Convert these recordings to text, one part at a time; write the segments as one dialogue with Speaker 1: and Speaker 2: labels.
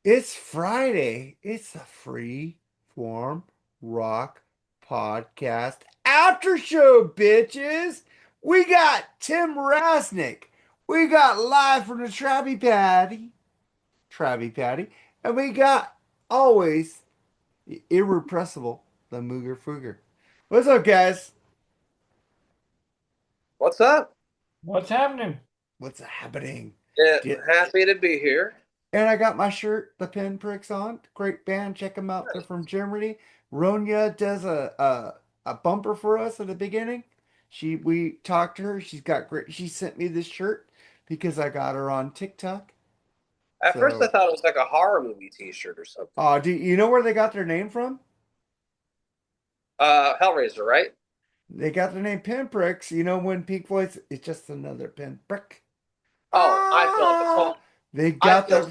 Speaker 1: It's Friday. It's a free form rock podcast after show, bitches. We got Tim Rasnick. We got live from the Travi Patty, and we got always the irrepressible, the Mooger Fooger. What's up, guys?
Speaker 2: What's up?
Speaker 3: What's happening?
Speaker 1: What's happening?
Speaker 2: Yeah,
Speaker 1: Di-
Speaker 2: happy to be here.
Speaker 1: And I got my shirt, the Pinpricks on. Great band. Check them out. They're from Germany. Ronya does a bumper for us at the beginning. We talked to her. She's got great. She sent me this shirt because I got her on TikTok.
Speaker 2: At first, I
Speaker 1: So,
Speaker 2: thought it was like a horror movie T-shirt or something.
Speaker 1: do you know where they got their name from?
Speaker 2: Hellraiser, right?
Speaker 1: They got their name Pinpricks. You know when Pink Floyd's it's just another pinprick.
Speaker 2: Oh,
Speaker 1: Ah, they got the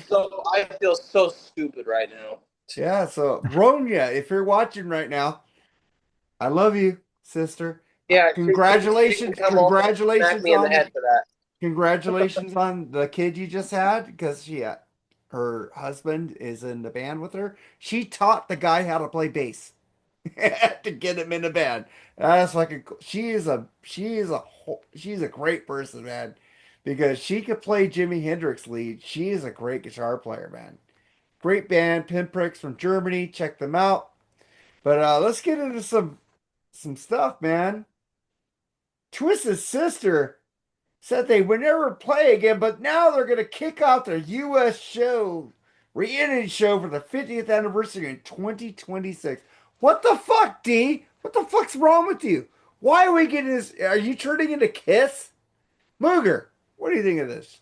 Speaker 2: I feel so stupid right now.
Speaker 1: yeah. So Ronya, if you're watching right now, I love you, sister.
Speaker 2: Yeah, she can
Speaker 1: Congratulations,
Speaker 2: come over and smack me in the head for that.
Speaker 1: congratulations on the kid you just had because her husband is in the band with her. She taught the guy how to play bass to get him in the band. That's fucking cool. She's a great person, man, because she could play Jimi Hendrix lead. She is a great guitar player, man. Great band, Pinpricks from Germany. Check them out. But let's get into some stuff, man. Twist's sister said they would never play again, but now they're going to kick off their U.S. reunion show for the 50th anniversary in 2026. What the fuck, D? What the fuck's wrong with you? Why are we getting this? Are you turning into Kiss? Mooger, what do you think of this?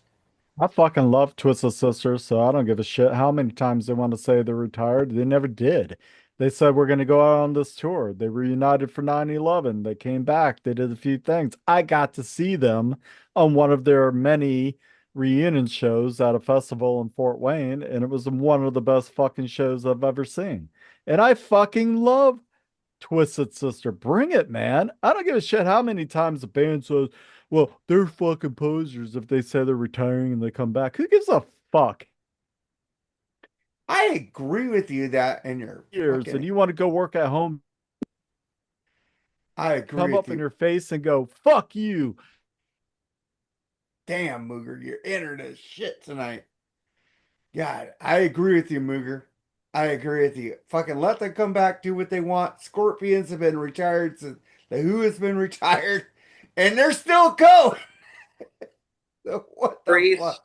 Speaker 3: I fucking love Twisted Sisters, so I don't give a shit how many times they want to say they're retired. They never did. They said we're going to go out on this tour. They reunited for 9/11. They came back. They did a few things. I got to see them on one of their many reunion shows at a festival in Fort Wayne, and it was one of the best fucking shows I've ever seen. And I fucking love Twisted Sister. Bring it, man. I don't give a shit how many times the band says, well, they're fucking posers if they say they're retiring and they come back. Who gives a fuck?
Speaker 1: I agree with you that, and you're
Speaker 3: Years and
Speaker 1: fucking.
Speaker 3: you want to go work at home,
Speaker 1: I agree
Speaker 3: come
Speaker 1: with
Speaker 3: up in
Speaker 1: you.
Speaker 3: your face and go, fuck you.
Speaker 1: Damn, Mooger, your internet is shit tonight. God, I agree with you, Mooger. I agree with you. Fucking let them come back, do what they want. Scorpions have been retired since the Who has been retired, and they're still going. So what the
Speaker 2: Priest
Speaker 1: fuck?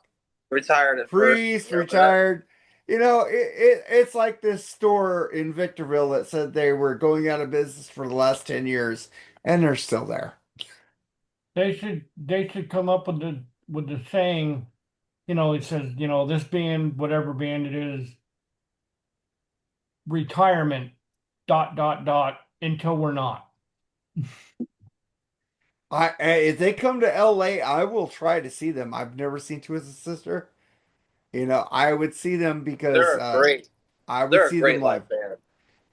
Speaker 2: retired at first.
Speaker 1: Priest
Speaker 2: Remember that?
Speaker 1: retired. You know, it's like this store in Victorville that said they were going out of business for the last 10 years, and they're still there.
Speaker 3: They should come up with the saying, it says, this band, whatever band it is, retirement, dot, dot, dot, until we're not.
Speaker 1: If they come to LA, I will try to see them. I've never seen Twisted Sister. You know, I would see them because
Speaker 2: They're a great,
Speaker 1: I would
Speaker 2: they're a
Speaker 1: see them
Speaker 2: great
Speaker 1: live.
Speaker 2: live band.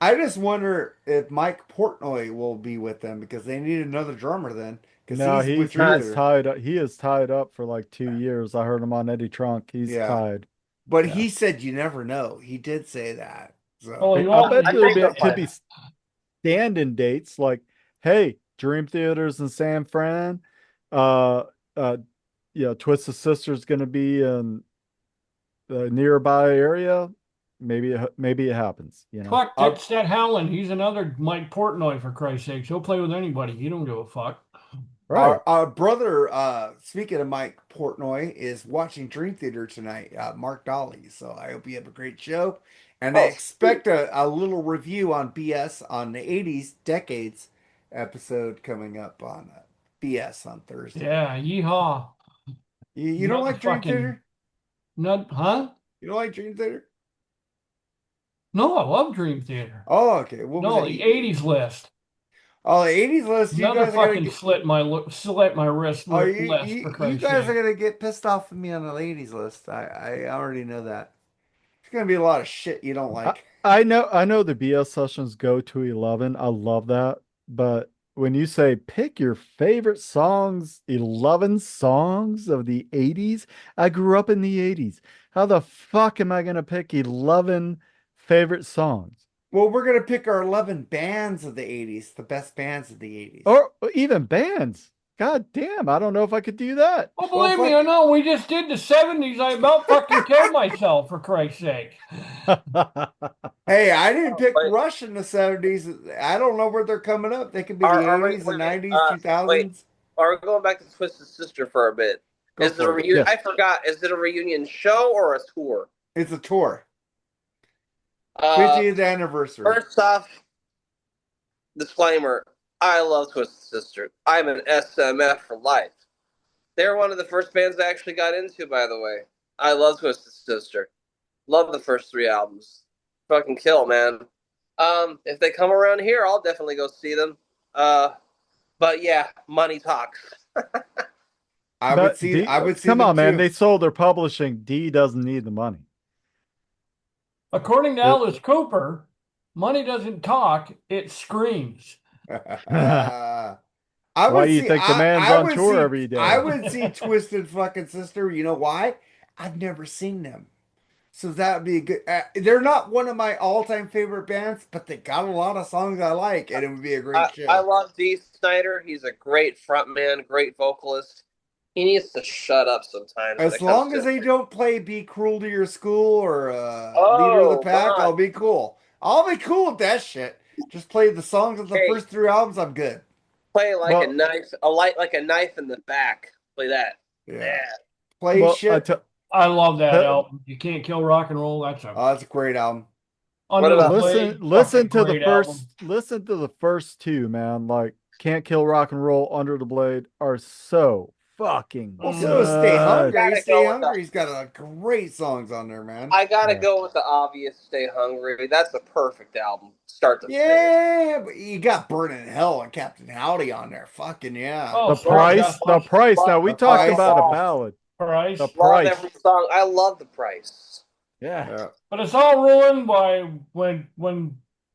Speaker 1: I just wonder if Mike Portnoy will be with them because they need another drummer then because
Speaker 3: No,
Speaker 1: he's with
Speaker 3: he's he
Speaker 2: Uh,
Speaker 3: is
Speaker 1: Truther.
Speaker 3: tied up. He is tied up for like 2 years. I heard him on Eddie Trunk. He's
Speaker 1: Yeah,
Speaker 3: tied.
Speaker 1: but
Speaker 3: Yeah.
Speaker 1: he said you never know. He did say that.
Speaker 3: Oh,
Speaker 1: So
Speaker 3: you I always bet
Speaker 2: I
Speaker 3: you
Speaker 2: think they'll
Speaker 3: could
Speaker 2: find
Speaker 3: be stand-in dates like, hey, Dream Theaters in San Fran. Uh, uh, Twisted Sister's going to be in the nearby area. Maybe it happens. fuck
Speaker 1: our
Speaker 3: that's that Howland. He's another Mike Portnoy for Christ's sakes. He'll play with anybody. He don't give a fuck.
Speaker 1: our
Speaker 3: Right.
Speaker 1: our brother, speaking of Mike Portnoy, is watching Dream Theater tonight. Mark Dolly. So I hope you have a great show, and I
Speaker 2: oh, sweet.
Speaker 1: expect a little review on BS on the '80s decades episode coming up on BS on Thursday.
Speaker 3: Yeah, yeehaw.
Speaker 1: You don't
Speaker 3: Another
Speaker 1: like Dream
Speaker 3: fucking
Speaker 1: Theater?
Speaker 3: nut, huh?
Speaker 1: You don't like Dream Theater?
Speaker 3: No, I love Dream Theater.
Speaker 1: Oh, okay. What was
Speaker 3: No,
Speaker 1: that?
Speaker 3: the '80s list.
Speaker 1: Oh, the '80s list. You
Speaker 3: Another
Speaker 1: guys are gonna
Speaker 3: fucking
Speaker 1: get.
Speaker 3: slit my wrist
Speaker 1: Oh,
Speaker 3: list for
Speaker 1: you
Speaker 3: Christ's
Speaker 1: guys are
Speaker 3: sake.
Speaker 1: gonna get pissed off with me on the '80s list. I already know that. It's gonna be a lot of shit you don't
Speaker 3: I,
Speaker 1: like.
Speaker 3: I know the BS sessions go to 11. I love that, but when you say pick your favorite songs, 11 songs of the 80s, I grew up in the 80s. How the fuck am I going to pick 11 favorite songs?
Speaker 1: Well, we're gonna pick our 11 bands of the 80s, the best bands of the 80s.
Speaker 3: Or even bands. God damn, I don't know if I could do that.
Speaker 4: Well, believe me, I know. We just did the 70s. I about fucking killed myself, for Christ's sake.
Speaker 1: Hey, I didn't pick Rush in the 70s. I don't know where they're coming up. They could be the 80s, the 90s, 2000s.
Speaker 2: Wait, are we going back to Twisted Sister for a bit? Is it a reunion? Yes. I forgot. Is it a reunion show or a tour?
Speaker 1: It's a tour. 50th anniversary.
Speaker 2: First off, disclaimer, I love Twisted Sister. I'm an SMF for life. They're one of the first bands I actually got into, by the way. I love Twisted Sister. Love the first 3 albums. Fucking kill, man. If they come around here, I'll definitely go see them. But yeah, money talks.
Speaker 1: I would see
Speaker 3: come on, man.
Speaker 1: Too.
Speaker 3: They sold their publishing. D doesn't need the money.
Speaker 4: According to Alice Cooper, money doesn't talk, it screams.
Speaker 1: Why
Speaker 3: do you think the man's on tour every day?
Speaker 1: I would see Twisted fucking Sister. You know why? I've never seen them. So that would be a good. They're not one of my all-time favorite bands, but they got a lot of songs I like, and it would be a great show.
Speaker 2: I love Dee Snider. He's a great frontman, great vocalist. He needs to shut up sometimes.
Speaker 1: As long as they don't play "Be Cruel to Your School" or "Leader of the Pack," I'll be cool. I'll be cool with that shit. Just play the songs of the first 3 albums. I'm good.
Speaker 2: Play like a knife, like a knife in the back. Play that. Yeah.
Speaker 1: Play shit.
Speaker 4: I love that album. You Can't Kill Rock and Roll. That's
Speaker 1: a great album.
Speaker 3: Listen to the first 2, man. Like Can't Kill Rock and Roll, Under the Blade are so fucking good.
Speaker 1: So Stay Hungry. Stay Hungry's got a great songs on there, man.
Speaker 2: I gotta go with the obvious Stay Hungry. That's a perfect album. Start to finish.
Speaker 1: Yeah, but you got Burning Hell and Captain Howdy on there. Fucking yeah.
Speaker 3: The price. Now we talked about a ballad.
Speaker 4: Price.
Speaker 3: The price.
Speaker 2: Love every song. I love the price.
Speaker 3: Yeah.
Speaker 4: But it's all ruined by when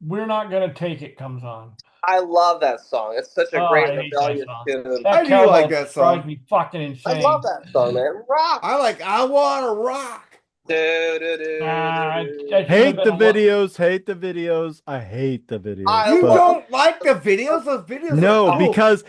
Speaker 4: We're Not Gonna Take It comes on.
Speaker 2: I love that song. It's such a great rebellious tune.
Speaker 1: I do like that song.
Speaker 4: Drives me fucking insane.
Speaker 2: I love that song, man. Rock.
Speaker 1: I want to rock.
Speaker 3: Hate the videos. I hate the videos.
Speaker 1: You don't like the videos? Those videos?
Speaker 3: No, because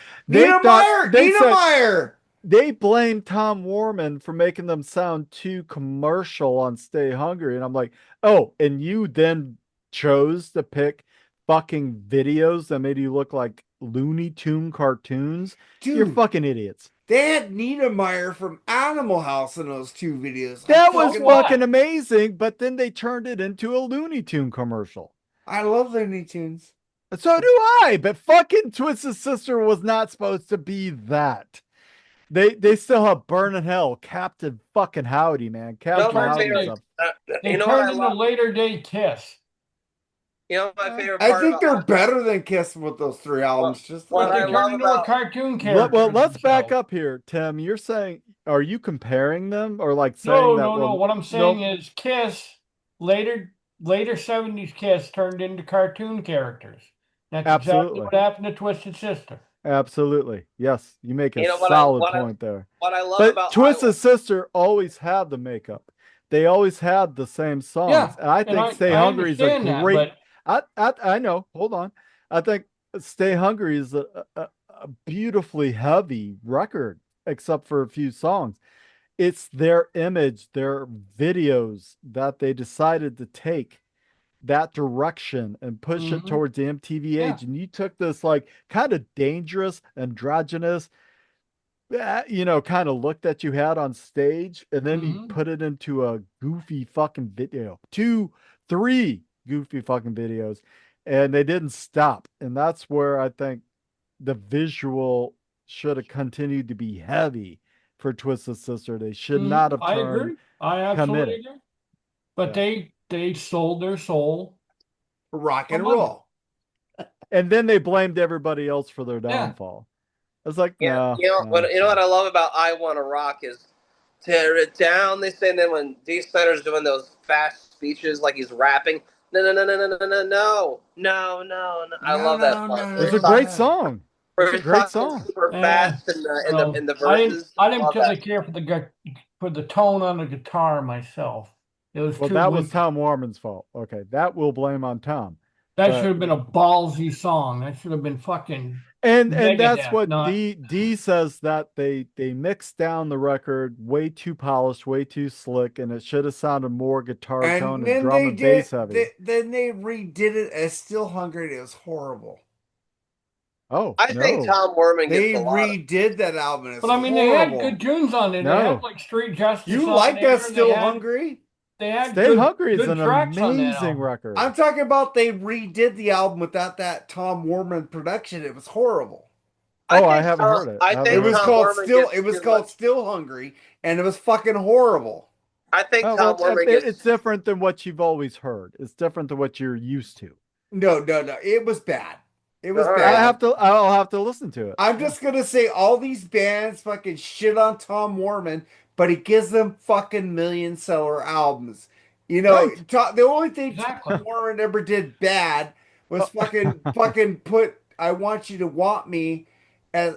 Speaker 3: they blamed Tom Warman for making them sound too commercial on Stay Hungry. And I'm like, oh, and you then chose to pick fucking videos that made you look like Looney Tune cartoons? Dude, you're fucking idiots.
Speaker 1: They had Niedermeyer from Animal House in those 2 videos.
Speaker 3: That was fucking amazing, but then they turned it into a Looney Tune commercial.
Speaker 1: I love Looney Tunes.
Speaker 3: So do I, but fucking Twisted Sister was not supposed to be that. They still have Burning Hell, Captain fucking Howdy, man. Captain Howdy.
Speaker 4: They turned into Later Day Kiss.
Speaker 2: You know my favorite part.
Speaker 1: I think they're better than Kiss with those 3 albums. Just
Speaker 4: what they turned into a cartoon character.
Speaker 3: Well, let's back up here, Tim. You're saying, are you comparing them or like saying that?
Speaker 4: No. What I'm saying is Kiss later 70s Kiss turned into cartoon characters. That's exactly what happened to Twisted Sister.
Speaker 3: Absolutely. Yes, you make a solid point there.
Speaker 2: What I love about
Speaker 3: Twisted Sister always had the makeup. They always had the same songs.
Speaker 4: Yeah,
Speaker 3: and I think Stay Hungry is a great. I know. Hold on. I think Stay Hungry is a beautifully heavy record, except for a few songs. It's their image, their videos that they decided to take that direction and push it towards the MTV age. And you took this like kind of dangerous, androgynous, kind of look that you had on stage, and then you put it into a goofy fucking video. 2, 3 goofy fucking videos, and they didn't stop. And that's where I think the visual should have continued to be heavy for Twisted Sister. They should not have turned.
Speaker 4: I agree. I absolutely agree. But they sold their soul
Speaker 1: rock and roll.
Speaker 3: And then they blamed everybody else for their downfall. It's like,
Speaker 2: you know what I love about I Want to Rock is tear it down, they say. And then when Dee Snider's doing those fast speeches like he's rapping, no. I love that part.
Speaker 3: It's a great song.
Speaker 2: Where
Speaker 3: It's a
Speaker 2: he's
Speaker 3: great
Speaker 2: talking
Speaker 3: song.
Speaker 2: super fast in the in the
Speaker 4: I didn't.
Speaker 2: verses.
Speaker 4: I didn't
Speaker 2: Love
Speaker 4: particularly
Speaker 2: that.
Speaker 4: care for the tone on the guitar myself. It was
Speaker 3: Well,
Speaker 4: too
Speaker 3: that was
Speaker 4: wimpy.
Speaker 3: Tom Warman's fault. Okay, that we'll blame on Tom.
Speaker 4: That should
Speaker 3: But
Speaker 4: have been a ballsy song. That should have been fucking
Speaker 3: and that's
Speaker 4: Megadeth,
Speaker 3: what
Speaker 4: not.
Speaker 3: D says, that they mixed down the record way too polished, way too slick, and it should have sounded more guitar tone
Speaker 1: And
Speaker 3: and
Speaker 1: then
Speaker 3: drum
Speaker 1: they
Speaker 3: and bass
Speaker 1: did.
Speaker 3: heavy.
Speaker 1: Then they redid it as Still Hungry. And it was horrible.
Speaker 3: Oh
Speaker 2: I think
Speaker 3: no,
Speaker 2: Tom Werman gets
Speaker 1: They
Speaker 2: a lot of.
Speaker 1: redid that album. And it's
Speaker 4: But I mean, they had
Speaker 1: horrible.
Speaker 4: good tunes on there. They had
Speaker 3: no.
Speaker 4: like Street Justice
Speaker 1: You
Speaker 4: on
Speaker 1: like that
Speaker 4: there.
Speaker 1: Still Hungry?
Speaker 4: They had
Speaker 3: Stay Hungry is
Speaker 4: good
Speaker 3: an
Speaker 4: tracks on that
Speaker 3: amazing
Speaker 4: album.
Speaker 3: record.
Speaker 1: I'm talking about they redid the album without that Tom Warman production. It was horrible.
Speaker 3: Oh, I haven't heard it. I
Speaker 2: I
Speaker 3: haven't
Speaker 1: It
Speaker 2: think
Speaker 3: heard
Speaker 1: was
Speaker 3: it.
Speaker 2: Tom
Speaker 1: called
Speaker 2: Werman
Speaker 1: Still.
Speaker 2: gets
Speaker 1: It was
Speaker 2: too
Speaker 1: called
Speaker 2: much.
Speaker 1: Still Hungry, and it was fucking horrible.
Speaker 2: I think
Speaker 3: Oh,
Speaker 2: Tom
Speaker 3: well,
Speaker 2: Werman
Speaker 3: it's
Speaker 2: gets.
Speaker 3: different than what you've always heard. It's different than what you're used to.
Speaker 1: No, no, no. It was bad. It was
Speaker 2: All right.
Speaker 1: bad.
Speaker 3: I'll have to listen to it.
Speaker 1: I'm just gonna say all these bands fucking shit on Tom Warman, but he gives them fucking million seller albums. You know,
Speaker 3: Right.
Speaker 1: the only thing
Speaker 4: Exactly.
Speaker 1: Tom Warman ever did bad was
Speaker 3: Oh.
Speaker 1: fucking put "I Want You to Want Me" as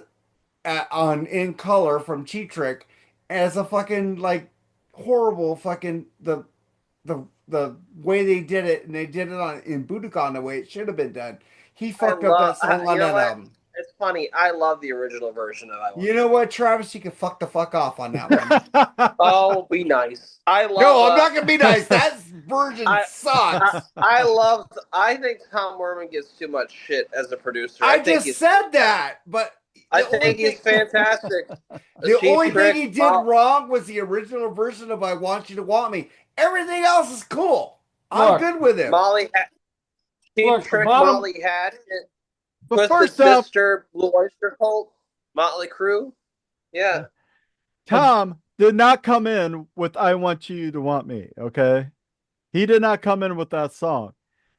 Speaker 1: on In Color from Cheap Trick as a fucking like horrible fucking the way they did it, and they did it on in Budokan the way it should have been done. He
Speaker 2: I
Speaker 1: fucked up that
Speaker 2: love.
Speaker 1: song on
Speaker 2: You know
Speaker 1: that
Speaker 2: what?
Speaker 1: album.
Speaker 2: It's funny. I love the original version of "I Want
Speaker 1: You know
Speaker 2: You."
Speaker 1: what, Travis? You can fuck the fuck off on that one.
Speaker 2: Oh, be nice. I love.
Speaker 1: No, I'm not gonna be nice. That version
Speaker 2: I,
Speaker 1: sucks.
Speaker 2: I love. I think Tom Werman gets too much shit as a producer.
Speaker 1: I
Speaker 2: think
Speaker 1: just
Speaker 2: he's.
Speaker 1: said that, but
Speaker 2: I
Speaker 1: the only
Speaker 2: think he's
Speaker 1: thing,
Speaker 2: fantastic.
Speaker 1: the
Speaker 2: Cheap
Speaker 1: only
Speaker 2: Trick,
Speaker 1: thing he did
Speaker 2: Mo-
Speaker 1: wrong was the original version of "I Want You to Want Me." Everything else is cool. I'm
Speaker 4: Look,
Speaker 1: good with him.
Speaker 2: Molly, Cheap
Speaker 4: Look, the
Speaker 2: Trick,
Speaker 4: bottom-
Speaker 2: Molly had it.
Speaker 3: But
Speaker 2: Twisted
Speaker 3: first off,
Speaker 2: Sister, Blue Oyster Cult, Motley Crue. Yeah.
Speaker 3: Tom did not come in with "I Want You to Want Me." Okay, he did not come in with that song,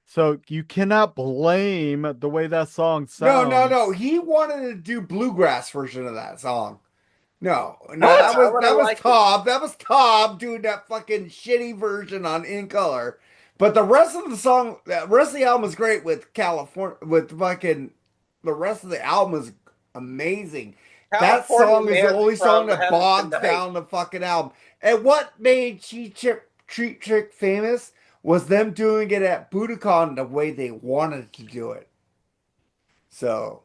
Speaker 3: so you cannot blame the way that song
Speaker 1: No,
Speaker 3: sounds.
Speaker 1: no, no. He wanted to do bluegrass version of that song. No, no,
Speaker 3: What?
Speaker 1: that was
Speaker 2: I would've
Speaker 1: that was
Speaker 2: liked it.
Speaker 1: Tom. That was Tom doing that fucking shitty version on In Color. But the rest of the song, the rest of the album is great with California. With fucking the rest of the album is amazing. That
Speaker 2: California
Speaker 1: song is the
Speaker 2: Man's
Speaker 1: only song
Speaker 2: from
Speaker 1: that
Speaker 2: Heaven
Speaker 1: bogs
Speaker 2: Tonight.
Speaker 1: down the fucking album. And what made Treat Trick famous was them doing it at Budokan the way they wanted to do it. So,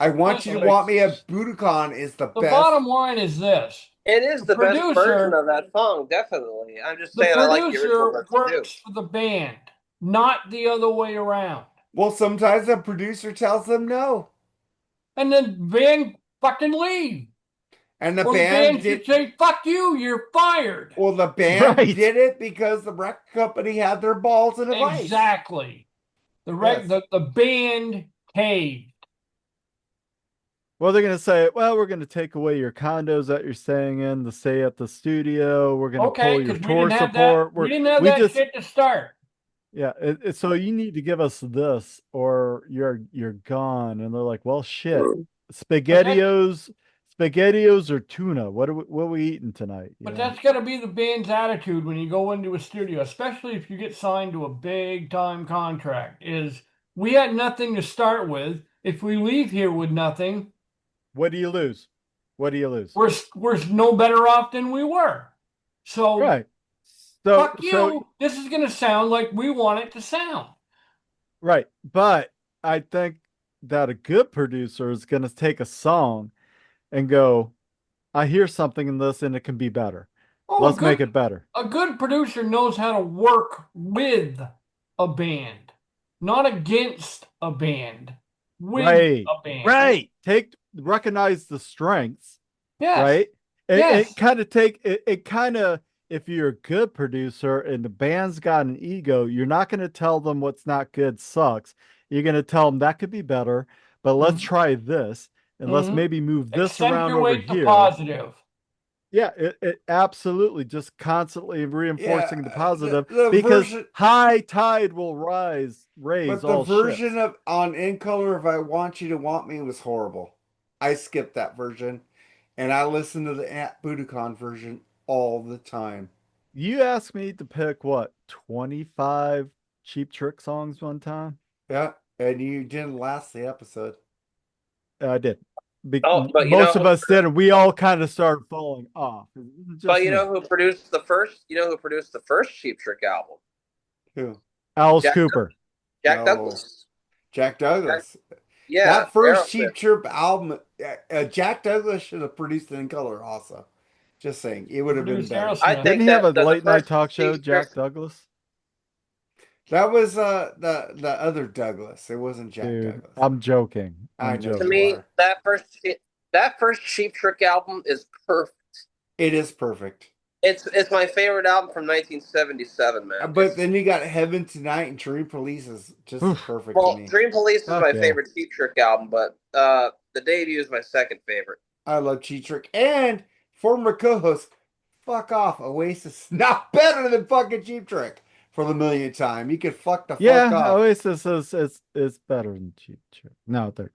Speaker 1: I Want You to
Speaker 4: Listen,
Speaker 1: Want Me at Budokan is the
Speaker 4: the
Speaker 1: best.
Speaker 4: bottom line is this:
Speaker 2: It is
Speaker 4: The
Speaker 2: the best version
Speaker 4: producer-
Speaker 2: of that song, definitely. I'm just
Speaker 4: the
Speaker 2: saying I like the original
Speaker 4: producer
Speaker 2: version too.
Speaker 4: works for the band, not the other way around.
Speaker 1: Well, sometimes the producer tells them no.
Speaker 4: And then band fucking leave.
Speaker 1: And the
Speaker 4: Or the
Speaker 1: band
Speaker 4: band
Speaker 1: did
Speaker 4: should say, "Fuck you, you're fired."
Speaker 1: well, the band
Speaker 3: Right.
Speaker 1: did it because the record company had their balls in a vice.
Speaker 4: Exactly. The
Speaker 1: Yes.
Speaker 4: the band caved.
Speaker 3: Well, they're gonna say, "Well, we're gonna take away your condos that you're staying in to stay at the studio. We're gonna
Speaker 4: Okay,
Speaker 3: pull your
Speaker 4: because we
Speaker 3: tour
Speaker 4: didn't have
Speaker 3: support.
Speaker 4: that. We didn't have that shit to start.
Speaker 3: Yeah, so you need to give us this, or you're gone." And they're like, "Well, shit, spaghettios or tuna. What are we eating tonight?" You
Speaker 4: But
Speaker 3: know?
Speaker 4: that's got to be the band's attitude when you go into a studio, especially if you get signed to a big time contract. Is we had nothing to start with. If we leave here with nothing,
Speaker 3: What do you lose? What do you lose?
Speaker 4: we're no better off than we were. So
Speaker 3: Right. So
Speaker 4: fuck you. This is gonna sound like we want it to sound.
Speaker 3: right, but I think that a good producer is gonna take a song and go, "I hear something in this, and it can be better.
Speaker 4: Oh,
Speaker 3: Let's make it better."
Speaker 4: A good producer knows how to work with a band, not against a band. With
Speaker 3: Right,
Speaker 4: a band.
Speaker 3: right. Recognize the strengths,
Speaker 4: Yes.
Speaker 3: right? And
Speaker 4: Yes.
Speaker 3: it kind of take it kind of, if you're a good producer and the band's got an ego, you're not going to tell them what's not good sucks. You're going to tell them that could be better, but let's try this, and let's maybe move this around over
Speaker 4: Accentuate the
Speaker 3: here.
Speaker 4: positive.
Speaker 3: Yeah, it absolutely just constantly reinforcing the positive,
Speaker 1: the
Speaker 3: because
Speaker 1: version-
Speaker 3: high tide will raise
Speaker 1: But the
Speaker 3: all
Speaker 1: version
Speaker 3: ships.
Speaker 1: of on In Color of "I Want You to Want Me" was horrible. I skipped that version, and I listened to the at Budokan version all the time.
Speaker 3: You asked me to pick what, 25 Cheap Trick songs one time?
Speaker 1: Yeah, and you didn't last the episode.
Speaker 3: I did.
Speaker 2: Oh, but
Speaker 3: Most of us did, and we all kind of started falling off.
Speaker 2: But you know who produced the first? You know who produced the first Cheap Trick album?
Speaker 1: Who?
Speaker 3: Alice
Speaker 2: Jack
Speaker 3: Cooper.
Speaker 2: Jack
Speaker 1: No.
Speaker 2: Douglas.
Speaker 1: Jack Douglas.
Speaker 2: Yeah,
Speaker 1: That first
Speaker 2: Aerosmith.
Speaker 1: Cheap Trip album, Jack Douglas should have produced it in color also. Just saying, it would have been
Speaker 4: Produced
Speaker 1: better.
Speaker 2: I
Speaker 4: Aerosmith.
Speaker 3: Didn't
Speaker 2: think
Speaker 3: he have a
Speaker 2: that the
Speaker 3: late night
Speaker 2: first
Speaker 3: talk show,
Speaker 2: Cheap Trick.
Speaker 3: Jack Douglas?
Speaker 1: That was the other Douglas. It wasn't Jack
Speaker 3: Dude,
Speaker 1: Douglas.
Speaker 3: I'm joking.
Speaker 1: I
Speaker 3: I'm
Speaker 1: know
Speaker 2: To
Speaker 3: joking.
Speaker 1: you
Speaker 2: me,
Speaker 1: are.
Speaker 2: that first Cheap Trick album is perfect.
Speaker 1: It is perfect.
Speaker 2: It's my favorite album from 1977, man.
Speaker 1: But then you got Heaven Tonight and Dream Police is just as
Speaker 3: Oof.
Speaker 1: perfect to
Speaker 2: Well,
Speaker 1: me.
Speaker 2: Dream Police is
Speaker 3: Fuck
Speaker 2: my
Speaker 3: yeah.
Speaker 2: favorite Cheap Trick album, but the debut is my second favorite.
Speaker 1: I love Cheap Trick. And former co-host, fuck off. Oasis not better than fucking Cheap Trick for the millionth time. You could fuck the fuck
Speaker 3: Yeah,
Speaker 1: off.
Speaker 3: Oasis is better than Cheap Trick. No, they're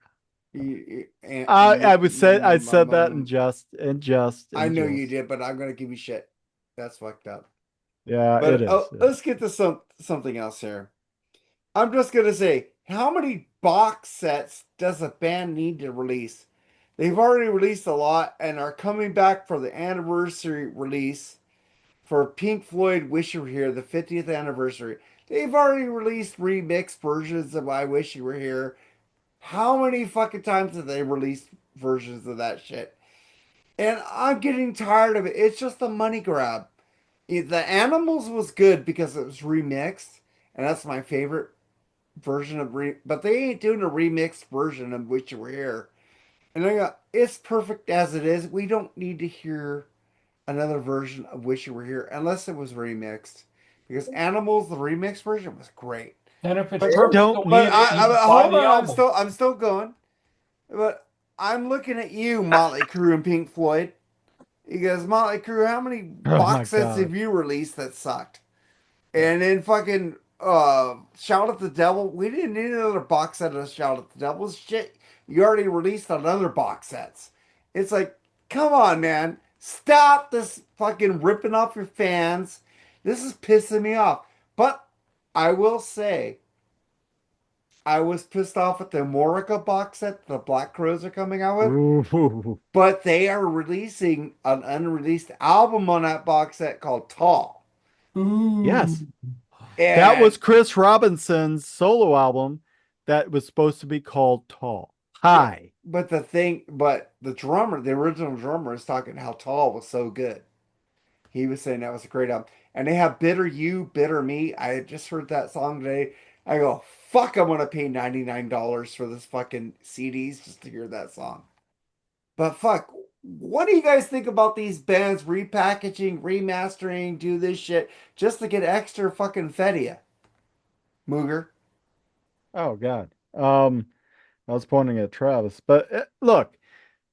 Speaker 1: And
Speaker 3: I would say I said that in jest.
Speaker 1: I know you did, but I'm gonna give you shit. That's fucked up.
Speaker 3: Yeah,
Speaker 1: But
Speaker 3: it is.
Speaker 1: let's get to something else here. I'm just gonna say, how many box sets does a band need to release? They've already released a lot and are coming back for the anniversary release for Pink Floyd "Wish You Were Here," the 50th anniversary. They've already released remixed versions of "I Wish You Were Here." How many fucking times have they released versions of that shit? And I'm getting tired of it. It's just a money grab. The Animals was good because it was remixed, and that's my favorite version of but they ain't doing a remixed version of "Wish You Were Here." And I go, it's perfect as it is. We don't need to hear another version of "Wish You Were Here" unless it was remixed. Because Animals, the remixed version was great.
Speaker 4: And if it's
Speaker 1: But
Speaker 4: perfect
Speaker 3: don't
Speaker 4: the way
Speaker 1: but
Speaker 4: it is, buy
Speaker 1: hold
Speaker 4: the
Speaker 1: on,
Speaker 4: album.
Speaker 1: I'm still going. But I'm looking at you, Motley Crue and Pink Floyd. He goes, Motley Crue, how many
Speaker 3: Oh my
Speaker 1: box sets
Speaker 3: God.
Speaker 1: have you released that sucked? And then fucking Shout at the Devil. We didn't need another box set of Shout at the Devil. Shit, you already released another box sets. It's like, come on, man. Stop this fucking ripping off your fans. This is pissing me off. But I will say, I was pissed off at the Morica box set the Black Crows are coming out with.
Speaker 3: Ooh.
Speaker 1: But they are releasing an unreleased album on that box set called Tall.
Speaker 4: Ooh.
Speaker 3: Yes.
Speaker 1: And
Speaker 3: That was Chris Robinson's solo album that was supposed to be called Tall. Hi.
Speaker 1: but the drummer, the original drummer, is talking how Tall was so good. He was saying that was a great album. And they have Bitter You, Bitter Me. I had just heard that song today. I go, fuck, I'm gonna pay $99 for this fucking CDs just to hear that song. But fuck, what do you guys think about these bands repackaging, remastering, do this shit just to get extra fucking fedia? Mooger.
Speaker 3: Oh God. I was pointing at Travis, but look,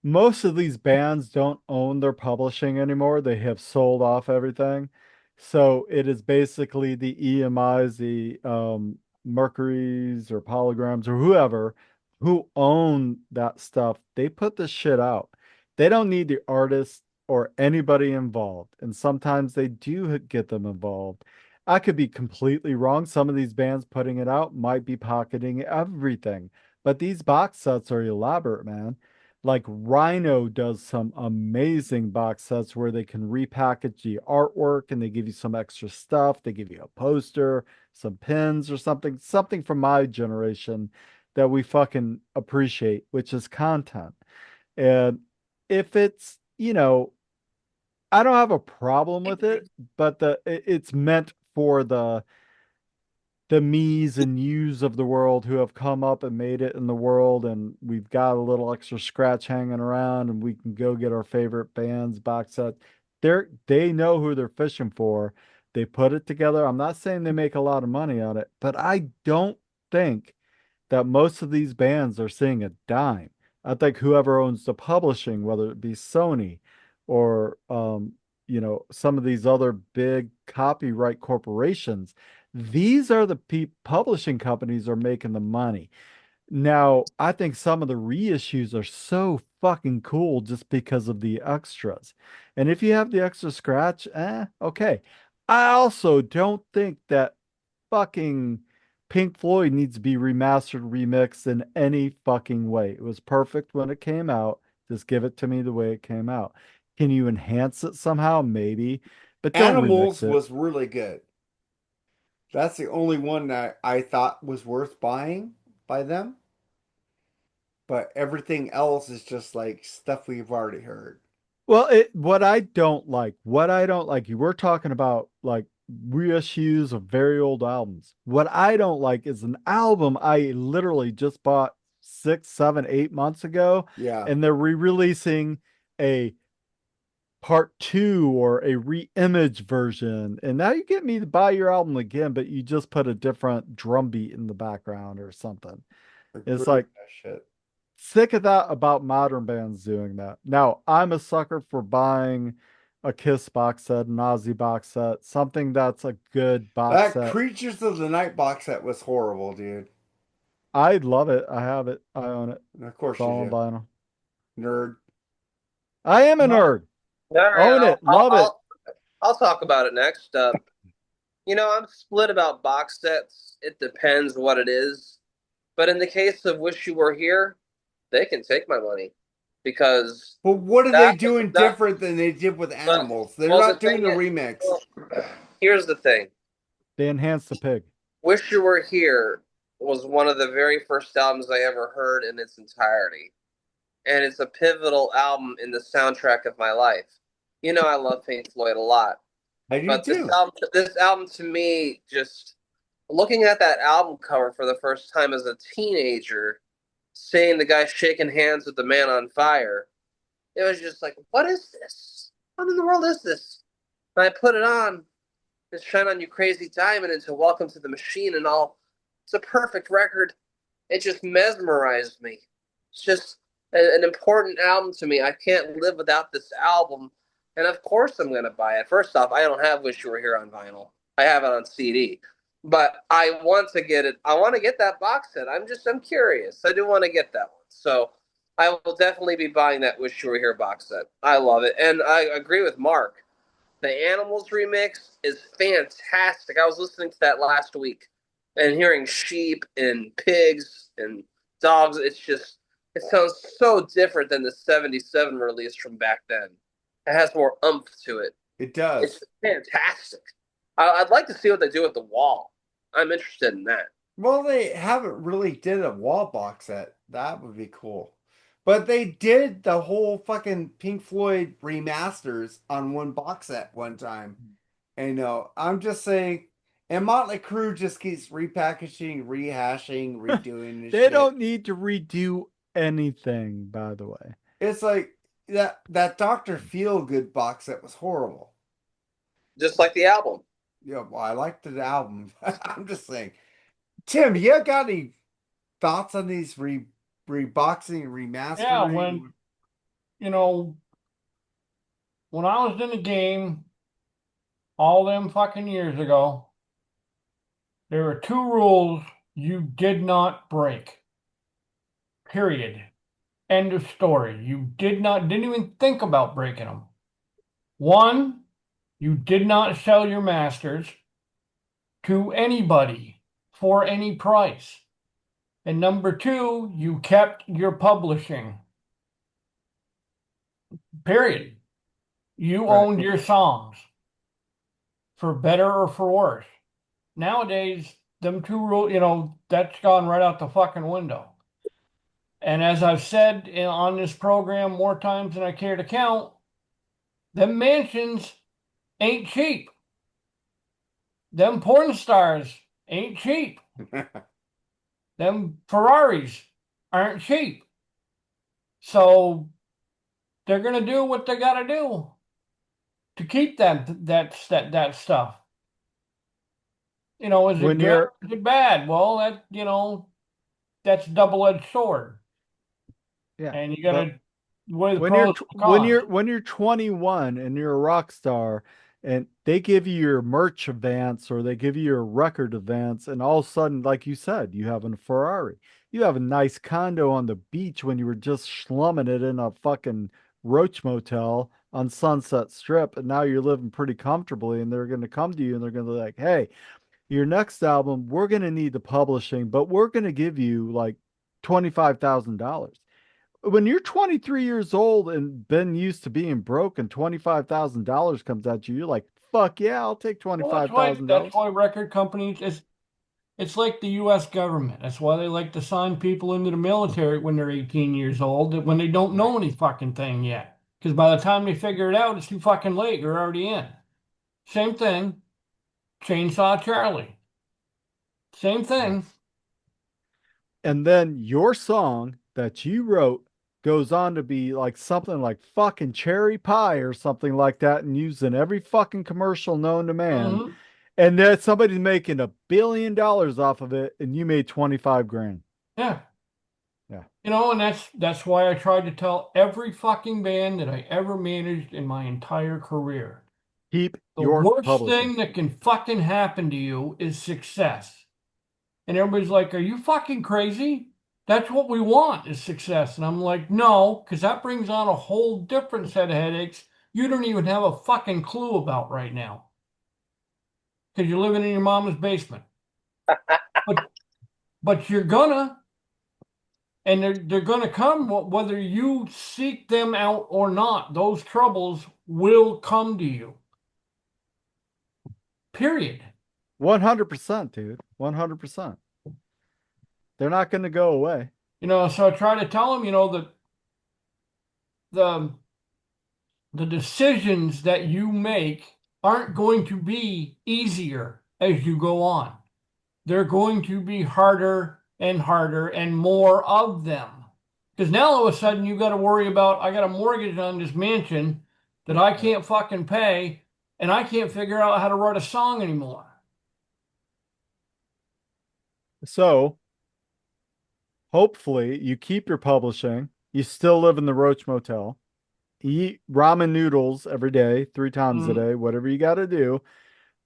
Speaker 3: most of these bands don't own their publishing anymore. They have sold off everything. So it is basically the EMIs, the Mercuries or Polygons or whoever who own that stuff. They put this shit out. They don't need the artist or anybody involved. And sometimes they do get them involved. I could be completely wrong. Some of these bands putting it out might be pocketing everything. But these box sets are elaborate, man. Like Rhino does some amazing box sets where they can repackage the artwork and they give you some extra stuff. They give you a poster, some pins or something from my generation that we fucking appreciate, which is content. And if it's, I don't have a problem with it, but it's meant for the me's and you's of the world who have come up and made it in the world, and we've got a little extra scratch hanging around, and we can go get our favorite bands box set. They know who they're fishing for. They put it together. I'm not saying they make a lot of money on it, but I don't think that most of these bands are seeing a dime. I think whoever owns the publishing, whether it be Sony or some of these other big copyright corporations, these are the publishing companies are making the money. Now, I think some of the reissues are so fucking cool just because of the extras. And if you have the extra scratch, okay. I also don't think that fucking Pink Floyd needs to be remastered, remixed in any fucking way. It was perfect when it came out. Just give it to me the way it came out. Can you enhance it somehow? Maybe, but don't remix
Speaker 1: Animals
Speaker 3: it.
Speaker 1: was really good. That's the only one that I thought was worth buying by them. But everything else is just like stuff we've already heard.
Speaker 3: Well, what I don't like, you were talking about like reissues of very old albums. What I don't like is an album I literally just bought 6, 7, 8 months ago,
Speaker 1: Yeah.
Speaker 3: and they're re-releasing a part two or a re-image version. And now you get me to buy your album again, but you just put a different drum beat in the background or something. It's
Speaker 1: Agree with
Speaker 3: like
Speaker 1: that shit.
Speaker 3: sick of that about modern bands doing that. Now, I'm a sucker for buying a Kiss box set, an Ozzy box set, something that's a good box
Speaker 1: That
Speaker 3: set.
Speaker 1: Creatures of the Night box set was horrible, dude.
Speaker 3: I love it. I have it. I own it.
Speaker 1: And of
Speaker 3: It's
Speaker 1: course you
Speaker 3: all on
Speaker 1: do.
Speaker 3: vinyl.
Speaker 1: Nerd.
Speaker 3: I am a
Speaker 4: No,
Speaker 3: nerd.
Speaker 2: All right,
Speaker 3: Own it. Love it.
Speaker 2: I'll talk about it next. I'm split about box sets. It depends what it is. But in the case of Wish You Were Here, they can take my money because
Speaker 1: But what are they
Speaker 2: that
Speaker 1: doing
Speaker 2: that
Speaker 1: different than they did with
Speaker 2: but,
Speaker 1: animals? They're
Speaker 2: well the
Speaker 1: not doing
Speaker 2: thing
Speaker 1: the
Speaker 2: is,
Speaker 1: remix.
Speaker 2: well, here's the thing.
Speaker 3: They enhance the pig.
Speaker 2: Wish You Were Here was one of the very first albums I ever heard in its entirety. And it's a pivotal album in the soundtrack of my life. You know I love Pink Floyd a lot.
Speaker 1: I do
Speaker 2: But
Speaker 1: too.
Speaker 2: this album to me, just looking at that album cover for the first time as a teenager, seeing the guy shaking hands with the man on fire, it was just like, what is this? What in the world is this? And I put it on, it's Shine On You Crazy Diamond into Welcome to the Machine and all. It's a perfect record. It just mesmerized me. It's just an important album to me. I can't live without this album. And of course I'm going to buy it. First off, I don't have Wish You Were Here on vinyl. I have it on CD. But I want to get it. I want to get that box set. I'm curious. I do want to get that one. So I will definitely be buying that Wish You Were Here box set. I love it. And I agree with Mark. The Animals remix is fantastic. I was listening to that last week and hearing sheep and pigs and dogs. It sounds so different than the 77 release from back then. It has more oomph to it.
Speaker 1: It
Speaker 2: It's
Speaker 1: does.
Speaker 2: fantastic. I'd like to see what they do with the wall. I'm interested in that.
Speaker 1: Well, they haven't really did a wall box set. That would be cool. But they did the whole fucking Pink Floyd remasters on one box set one time. And I'm just saying, and Motley Crue just keeps repackaging, rehashing, redoing this
Speaker 3: They
Speaker 1: shit.
Speaker 3: don't need to redo anything, by the way.
Speaker 1: It's like that Dr. Feelgood box set was horrible.
Speaker 2: Just like the album.
Speaker 1: Yeah, well, I liked the album. I'm just saying. Tim, you got any thoughts on these reboxing, remastering?
Speaker 4: yeah, when I was in the game all them fucking years ago, there were two rules you did not break. Period. End of story. You didn't even think about breaking them. One, you did not sell your masters to anybody for any price. And number two, you kept your publishing. Period. You
Speaker 1: Right.
Speaker 4: owned your songs for better or for worse. Nowadays, them two rules, that's gone right out the fucking window. And as I've said on this program more times than I care to count, them mansions ain't cheap. Them porn stars ain't cheap. Them Ferraris aren't cheap. So they're gonna do what they gotta do to keep that stuff. Is
Speaker 3: When
Speaker 4: it good
Speaker 3: you're
Speaker 4: or is it bad? Well, that's a double-edged sword.
Speaker 3: yeah,
Speaker 4: And you
Speaker 3: but
Speaker 4: gotta weigh the
Speaker 3: when you're
Speaker 4: pros and cons.
Speaker 3: when you're 21 and you're a rock star and they give you your merch advance or they give you your record advance and all of a sudden, like you said, you have a Ferrari, you have a nice condo on the beach when you were just slumming it in a fucking roach motel on Sunset Strip, and now you're living pretty comfortably, and they're going to come to you and they're going to be like, hey, your next album, we're going to need the publishing, but we're going to give you like $25,000. When you're 23 years old and been used to being broke and $25,000 comes at you, you're like, fuck yeah, I'll take
Speaker 4: Well, that's
Speaker 3: $25,000.
Speaker 4: why record companies it's like the U.S. government. That's why they like to sign people into the military when they're 18 years old, when they don't know any fucking thing yet. Because by the time they figure it out, it's too fucking late. You're already in. Same thing. Chainsaw Charlie. Same thing.
Speaker 3: And then your song that you wrote goes on to be like something like fucking cherry pie or something like that and used in every fucking commercial known to man.
Speaker 4: Mhm.
Speaker 3: And then somebody's making $1 billion off of it and you made 25 grand.
Speaker 4: Yeah.
Speaker 3: Yeah.
Speaker 4: And that's why I tried to tell every fucking band that I ever managed in my entire career.
Speaker 3: Keep
Speaker 4: The
Speaker 3: your
Speaker 4: worst
Speaker 3: publishing.
Speaker 4: thing that can fucking happen to you is success. And everybody's like, are you fucking crazy? That's what we want is success. And I'm like, no, because that brings on a whole different set of headaches you don't even have a fucking clue about right now. Because you're living in your mama's basement. but you're gonna, and they're gonna come whether you seek them out or not. Those troubles will come to you. Period.
Speaker 3: 100%, dude. 100%. They're not going to go away.
Speaker 4: So I try to tell them, that the decisions that you make aren't going to be easier as you go on. They're going to be harder and more of them. Because now all of a sudden you got to worry about, I got a mortgage on this mansion that I can't fucking pay, and I can't figure out how to write a song anymore.
Speaker 3: So hopefully you keep your publishing. You still live in the Roach Motel. You eat ramen noodles every day, 3 times a day, whatever you got to do.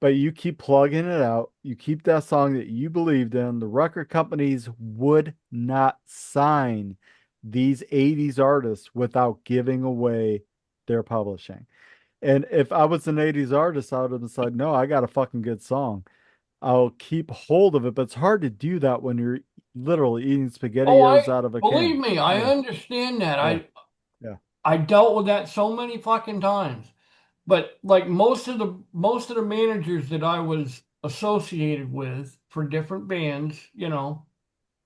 Speaker 3: But you keep plugging it out. You keep that song that you believed in. The record companies would not sign these 80s artists without giving away their publishing. And if I was an 80s artist, I would have said, no, I got a fucking good song. I'll keep hold of it. But it's hard to do that when you're literally eating SpaghettiOs out of a
Speaker 4: Believe
Speaker 3: can.
Speaker 4: me, I understand that.
Speaker 3: Yeah. Yeah.
Speaker 4: I dealt with that so many fucking times. But like most of the managers that I was associated with for different bands,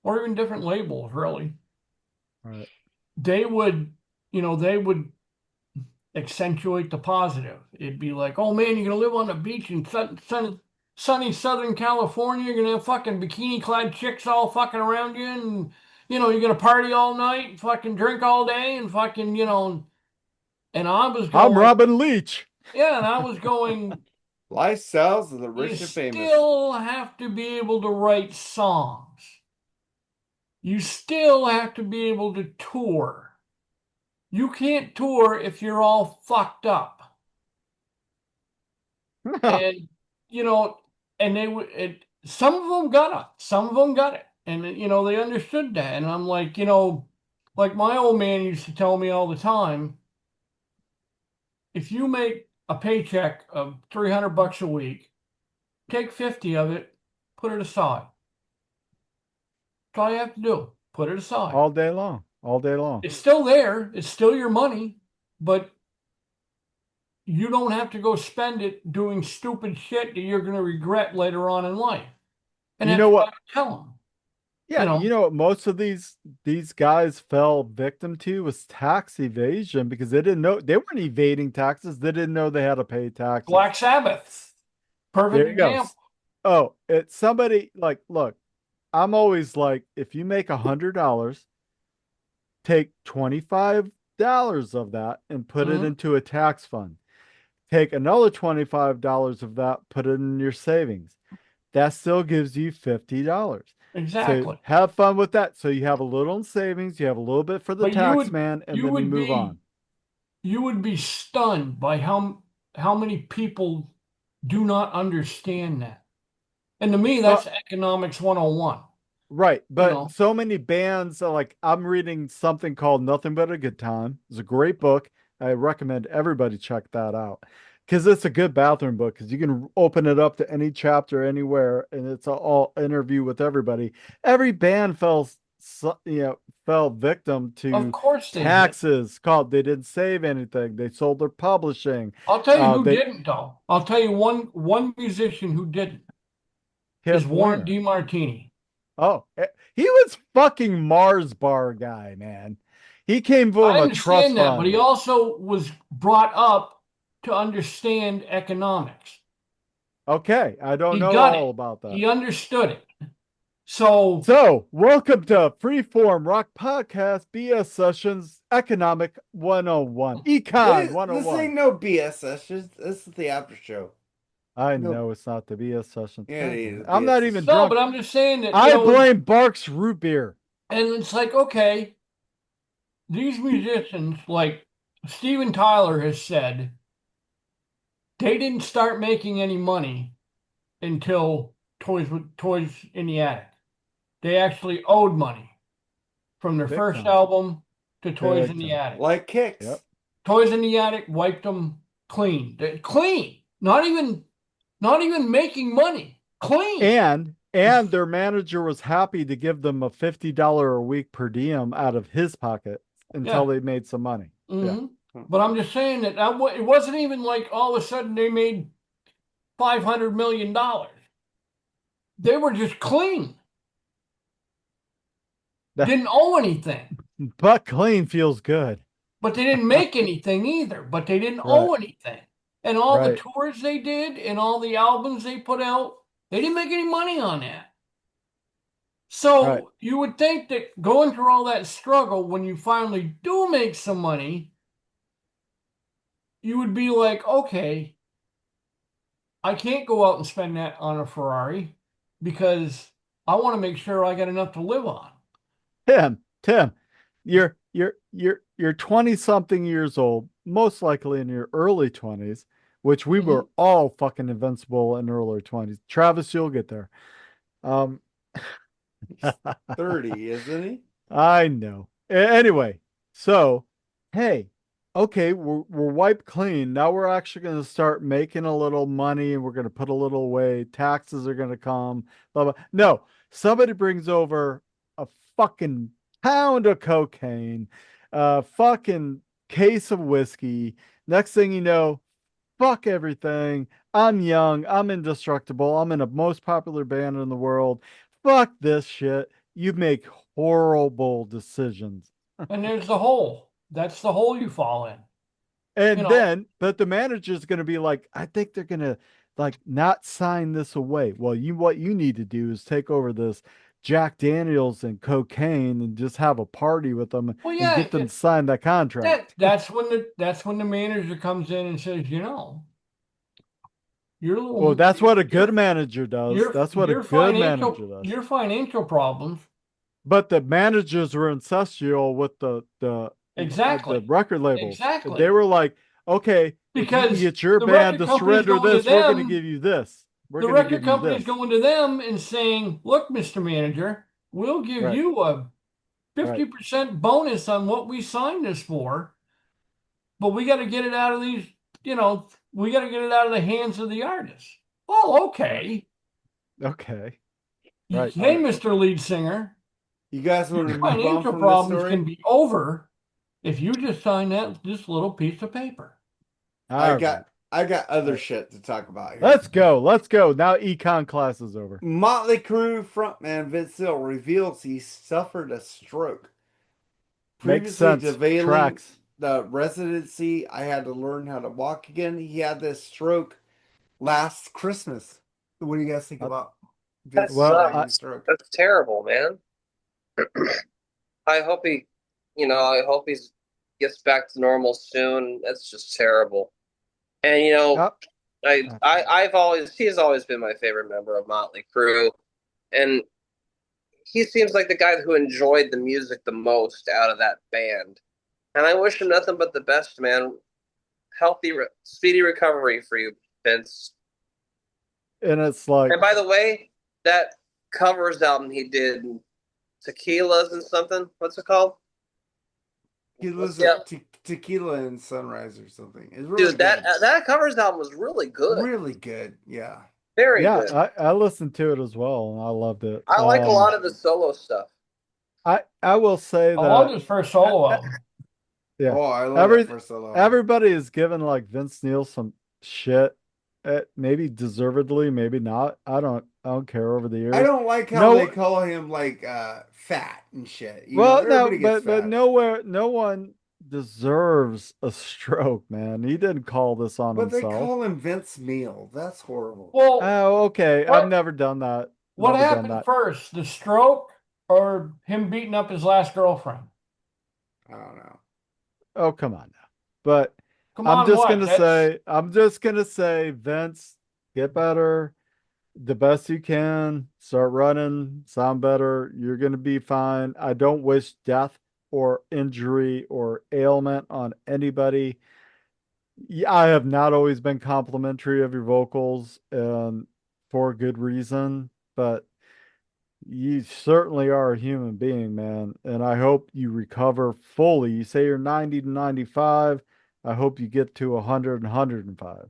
Speaker 4: or even different labels, really,
Speaker 3: Right.
Speaker 4: they would, they would accentuate the positive. It'd be like, oh man, you're gonna live on the beach in sunny Southern California. You're gonna have fucking bikini clad chicks all fucking around you, and you're gonna party all night, fucking drink all day, and fucking And I was
Speaker 3: I'm
Speaker 4: going,
Speaker 3: Robin Leach.
Speaker 4: yeah, and I was going.
Speaker 1: Lifestyles of the
Speaker 4: You
Speaker 1: rich and famous.
Speaker 4: still have to be able to write songs. You still have to be able to tour. You can't tour if you're all fucked up. And and they would. Some of them got it. Some of them got it, and they understood that. And I'm like, like my old man used to tell me all the time, if you make a paycheck of $300 a week, take 50 of it, put it aside. That's all you have to do. Put it aside.
Speaker 3: All day long. All day long.
Speaker 4: It's still there. It's still your money, but you don't have to go spend it doing stupid shit that you're going to regret later on in life. And
Speaker 3: You
Speaker 4: that's
Speaker 3: know
Speaker 4: what
Speaker 3: what?
Speaker 4: I tell them.
Speaker 3: Yeah, you know what most of these guys fell victim to was tax evasion because they didn't know they weren't evading taxes. They didn't know they had to pay taxes.
Speaker 4: Black Sabbath. Perfect
Speaker 3: There you go.
Speaker 4: example.
Speaker 3: Oh, it's somebody like, look, I'm always like, if you make $100, take $25 of that and put it into a tax fund. Take another $25 of that, put it in your savings. That still gives you $50.
Speaker 4: Exactly.
Speaker 3: So have fun with that. So you have a little in savings, you have a little bit for the
Speaker 4: But
Speaker 3: tax man, and then you move on.
Speaker 4: You would be stunned by how many people do not understand that. And to me, that's economics 101.
Speaker 3: Right. But so many bands are like, I'm reading something called Nothing But a Good Time. It's a great book. I recommend everybody check that out. because it's a good bathroom book because you can open it up to any chapter anywhere, and it's all interview with everybody. Every band fell victim
Speaker 4: Of
Speaker 3: to
Speaker 4: course they did.
Speaker 3: taxes. Called they didn't save anything. They sold their publishing.
Speaker 4: I'll tell you who
Speaker 3: They
Speaker 4: didn't, though. I'll tell you one musician who didn't is Warren
Speaker 3: California.
Speaker 4: DeMartini.
Speaker 3: Oh, he was fucking Mars bar guy, man. He came from
Speaker 4: I
Speaker 3: a trust
Speaker 4: understand that, but he
Speaker 3: fund.
Speaker 4: also was brought up to understand economics.
Speaker 3: Okay, I don't
Speaker 4: He
Speaker 3: know
Speaker 4: got it.
Speaker 3: all about that.
Speaker 4: He understood it. So
Speaker 3: So, welcome to Freeform Rock Podcast BS Sessions Economic 101. Econ
Speaker 1: This
Speaker 3: 101.
Speaker 1: ain't no BS session. This is the after show.
Speaker 3: I
Speaker 1: No.
Speaker 3: know it's not the BS session.
Speaker 1: Yeah, it is
Speaker 3: I'm not
Speaker 1: BS
Speaker 3: even
Speaker 4: no,
Speaker 3: drunk.
Speaker 4: but I'm just saying that,
Speaker 3: I blame Barks root beer.
Speaker 4: and it's like, okay, these musicians, like Steven Tyler has said, they didn't start making any money until Toys in the Attic. They actually owed money from their
Speaker 3: Big
Speaker 4: first
Speaker 3: time.
Speaker 4: album to Toys
Speaker 3: Big
Speaker 4: in the
Speaker 3: time.
Speaker 4: Attic.
Speaker 1: Like Kicks.
Speaker 3: Yep.
Speaker 4: Toys in the Attic wiped them clean. Clean. Not even making money. Clean.
Speaker 3: And their manager was happy to give them a $50 a week per diem out of his pocket until they made some money.
Speaker 4: Mm-hmm. Yeah. But I'm just saying that it wasn't even like all of a sudden they made $500 million. They were just clean. Didn't owe anything.
Speaker 3: But clean feels good.
Speaker 4: But they didn't make anything either. But they didn't owe anything. And all the tours they did and all the albums they put out, they didn't make any money on that. So you would think that going through all that struggle, when you finally do make some money, you would be like, okay, I can't go out and spend that on a Ferrari because I want to make sure I got enough to live on.
Speaker 3: Tim, you're 20 something years old, most likely in your early 20s, which we were all fucking invincible in early 20s. Travis, you'll get there.
Speaker 1: 30, isn't he?
Speaker 3: I know. Anyway, so hey, okay, we're wiped clean. Now we're actually going to start making a little money and we're going to put a little away. Taxes are going to come. Blah, blah. No, somebody brings over a fucking pound of cocaine, a fucking case of whiskey. Next thing you know, fuck everything. I'm young. I'm indestructible. I'm in the most popular band in the world. Fuck this shit. You make horrible decisions.
Speaker 4: And there's the hole. That's the hole you fall in.
Speaker 3: And then, but the manager's going to be like, I think they're going to like not sign this away. Well, what you need to do is take over this Jack Daniels and cocaine and just have a party with them and get them to sign that contract.
Speaker 4: That's when the manager comes in and says, you're a little.
Speaker 3: Well, that's what a good manager does. That's what a good manager does.
Speaker 4: Your financial problems.
Speaker 3: But the managers were incestual with the record labels.
Speaker 4: Exactly.
Speaker 3: They were like, okay,
Speaker 4: because
Speaker 3: if you get your band to surrender this, we're going to give you this.
Speaker 4: The record company's going to them and saying, look, Mr. Manager, we'll give you a 50% bonus on what we signed this for, but we got to get it out of these, we got to get it out of the hands of the artist. Oh, okay.
Speaker 3: Okay.
Speaker 4: Right. Hey, Mr. Lead Singer.
Speaker 1: You guys want to move
Speaker 4: financial
Speaker 1: on from
Speaker 4: problems
Speaker 1: this story?
Speaker 4: can be over if you just sign this little piece of paper.
Speaker 1: I got other shit to talk about here.
Speaker 3: Let's go. Now econ class is over.
Speaker 1: Motley Crue frontman Vince Hill reveals he suffered a stroke.
Speaker 3: Makes sense. Tracks.
Speaker 1: The residency, I had to learn how to walk again. He had this stroke last Christmas. What do you guys think about Vince stroke?
Speaker 2: That's terrible, man. I hope he gets back to normal soon. That's just terrible. And he has always been my favorite member of Motley Crue, and he seems like the guy who enjoyed the music the most out of that band. And I wish him nothing but the best, man. Healthy, speedy recovery for you, Vince.
Speaker 3: And it's like,
Speaker 2: and by the way, that covers album he did. Tequilas and something. What's it called?
Speaker 1: Tequila and Sunrise or something. It's really
Speaker 2: Dude, that
Speaker 1: good.
Speaker 2: that covers album was really good.
Speaker 1: Really good. Yeah.
Speaker 2: Very
Speaker 3: Yeah,
Speaker 2: good.
Speaker 3: I listened to it as well, and I loved it.
Speaker 2: I like a lot of his solo stuff.
Speaker 3: I will say
Speaker 4: I loved
Speaker 3: that
Speaker 4: his first solo album.
Speaker 3: yeah,
Speaker 1: Oh, I love that
Speaker 3: every
Speaker 1: first solo.
Speaker 3: everybody is giving like Vince Neil some shit, maybe deservedly, maybe not. I don't care over the
Speaker 1: I
Speaker 3: years.
Speaker 1: don't like how they
Speaker 3: No,
Speaker 1: call him like fat and shit. You know,
Speaker 3: well, no,
Speaker 1: everybody gets
Speaker 3: but
Speaker 1: fat.
Speaker 3: no one deserves a stroke, man. He didn't call this on
Speaker 1: But they
Speaker 3: himself.
Speaker 1: call him Vince Meal. That's horrible.
Speaker 4: Well,
Speaker 3: Oh, okay. I've
Speaker 4: what
Speaker 3: never done that.
Speaker 4: what
Speaker 3: Never done
Speaker 4: happened
Speaker 3: that.
Speaker 4: first, the stroke or him beating up his last girlfriend?
Speaker 1: I don't know.
Speaker 3: Oh, come on now. But
Speaker 4: Come on,
Speaker 3: I'm just gonna say, Vince, get better, the best you can, start running, sound better. You're gonna be fine. I don't wish death or injury or ailment on anybody. Yeah, I have not always been complimentary of your vocals, and for good reason, but you certainly are a human being, man. And I hope you recover fully. You say you're 90 to 95. I hope you get to 100 and 105.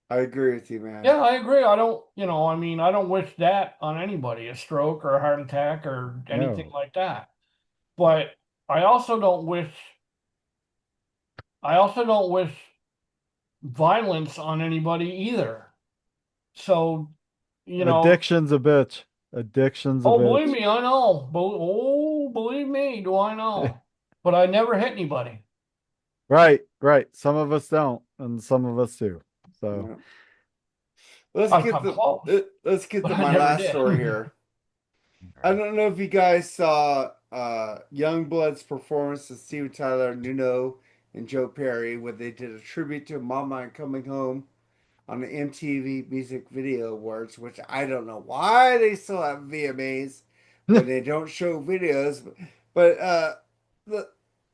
Speaker 1: I agree with you, man.
Speaker 4: Yeah, I agree. I don't, I mean, I don't wish that on anybody, a stroke or a heart attack or anything
Speaker 3: No.
Speaker 4: like that. But I also don't wish, I also don't wish violence on anybody either. So,
Speaker 3: Addiction's a bitch. Addiction's a
Speaker 4: oh, believe
Speaker 3: bitch.
Speaker 4: me, I know. Believe me, do I know? But I never hit anybody.
Speaker 3: Right, right. Some of us don't, and some of us do. So,
Speaker 1: Yeah. Let's
Speaker 4: I've
Speaker 1: get
Speaker 4: come close,
Speaker 1: let's get
Speaker 4: but
Speaker 1: to
Speaker 4: I
Speaker 1: my
Speaker 4: never
Speaker 1: last
Speaker 4: did.
Speaker 1: story here. I don't know if you guys saw Youngblood's performance of Steven Tyler, Nuno, and Joe Perry when they did a tribute to Mama and Coming Home on the MTV Music Video Awards, which I don't know why they still have VMAs when they don't show videos. But the,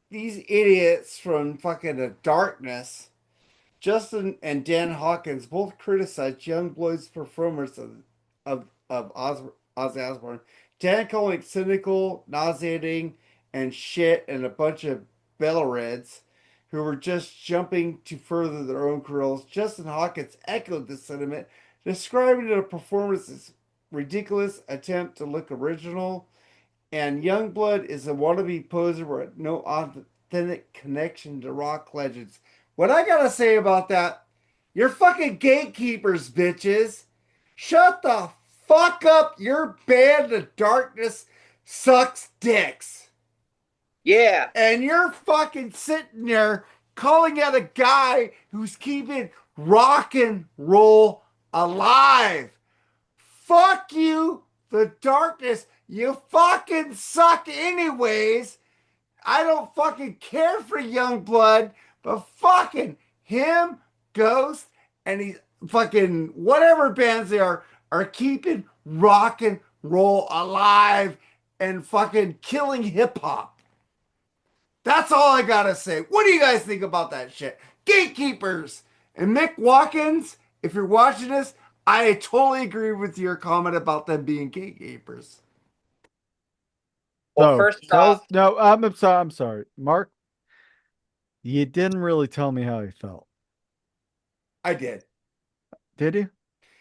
Speaker 1: these idiots from fucking the darkness, Justin and Dan Hawkins, both criticized Youngblood's performance of Ozzy Osbourne. Dan calling it cynical, nauseating, and shit, and a bunch of bellreds who were just jumping to further their own careers. Justin Hawkins echoed the sentiment, describing the performance as ridiculous attempt to look original. And Youngblood is a wannabe poser with no authentic connection to rock legends. What I gotta say about that, you're fucking gatekeepers, bitches. Shut the fuck up. Your band of darkness sucks dicks.
Speaker 2: Yeah.
Speaker 1: And you're fucking sitting there calling out a guy who's keeping rock and roll alive. Fuck you, the darkness. You fucking suck anyways. I don't fucking care for Youngblood, but fucking him, Ghost, and he's fucking whatever bands they are keeping rock and roll alive and fucking killing hip hop. That's all I gotta say. What do you guys think about that shit? Gatekeepers and Mick Watkins, if you're watching this, I totally agree with your comment about them being gatekeepers.
Speaker 2: Well,
Speaker 3: so
Speaker 2: first
Speaker 3: tell us.
Speaker 2: off,
Speaker 3: No, I'm sorry. I'm sorry, Mark. You didn't really tell me how you felt,
Speaker 1: I did.
Speaker 3: did you?